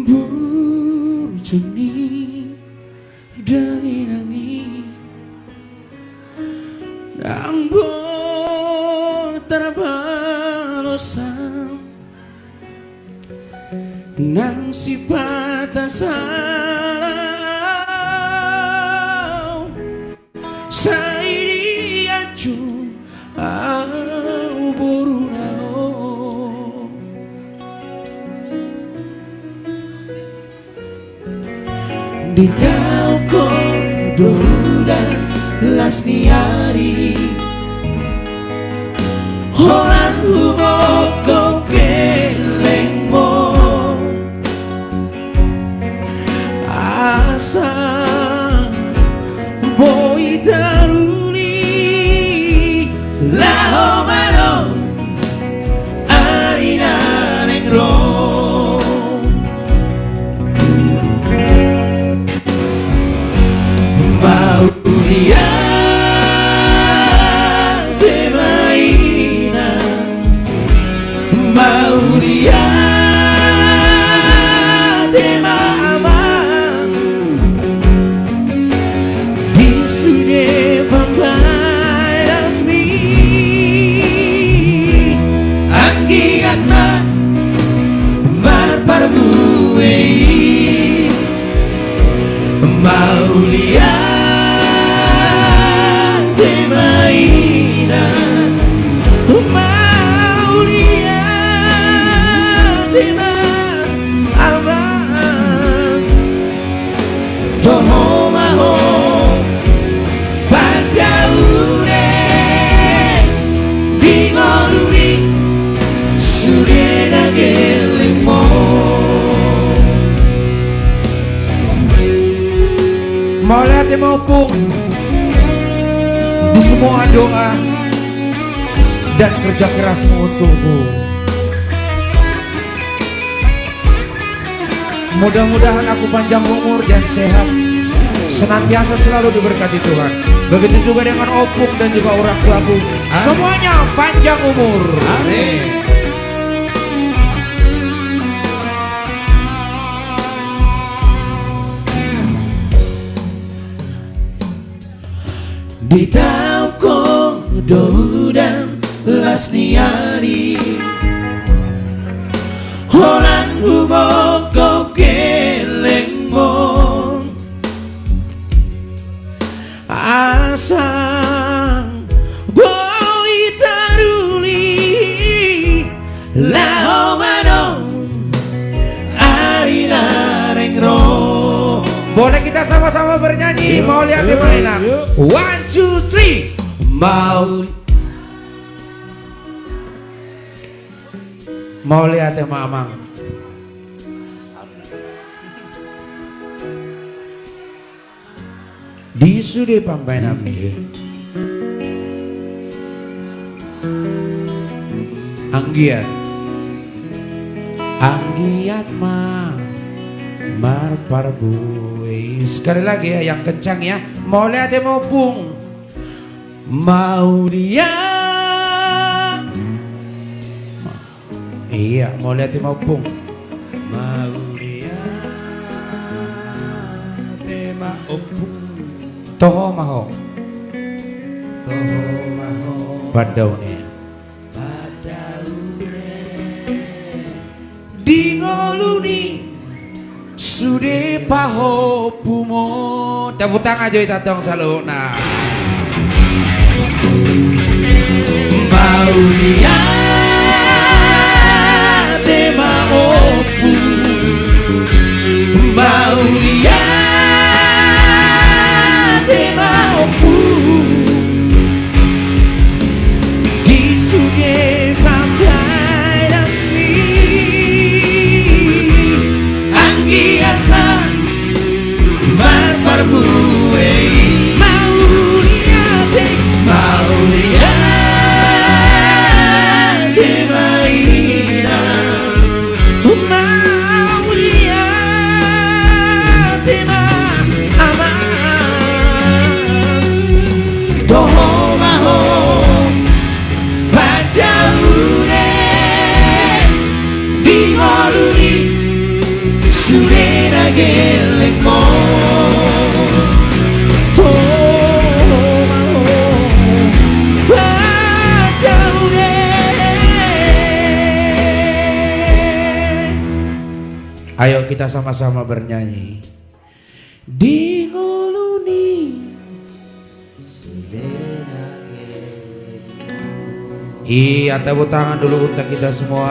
burjuni dari nangi nang terbalosan nang sifat salah sairi acu au borunao di tau kododa las niari holan humoko kelengmo asa boy daruni laho mano arina negro mau dia Mauria de mama di sune pambarami anggiatna marparbuei Mauria de maina Tomo maho Pandaure Bingoluri Surena gelemo Maulia te maupung di semua doa dan kerja kerasmu untukku. Mudah-mudahan aku panjang umur dan sehat, senantiasa selalu diberkati Tuhan. Begitu juga dengan Opung dan juga orang tuaku. Semuanya panjang umur. Amin. Di tauko dan las niari holan humoko kelengmon asang boy taruli lao manon arina rengro. Boleh kita sama-sama bernyanyi. Mau lihat di mana? 1, 2, 3 mau lihat ya mamang. Di sude pambainami anggiat ma marparbuei. Sekali lagi ya yang kencang ya. Mau lihat ya maupung mau dia. Iya, mau lihat mau pung. Maulia tema opung. Toho maho. Padaune. Dingoluni sude paho pumo. Tepuk tangan aja kita dong saluna. Maulia Maulia te maupu di suge pambairami anggiatna marparbuei Maulia te maina Surena gelemo Ayo kita sama-sama bernyanyi. Di ngoluni iya, tepuk tangan dulu untuk kita semua.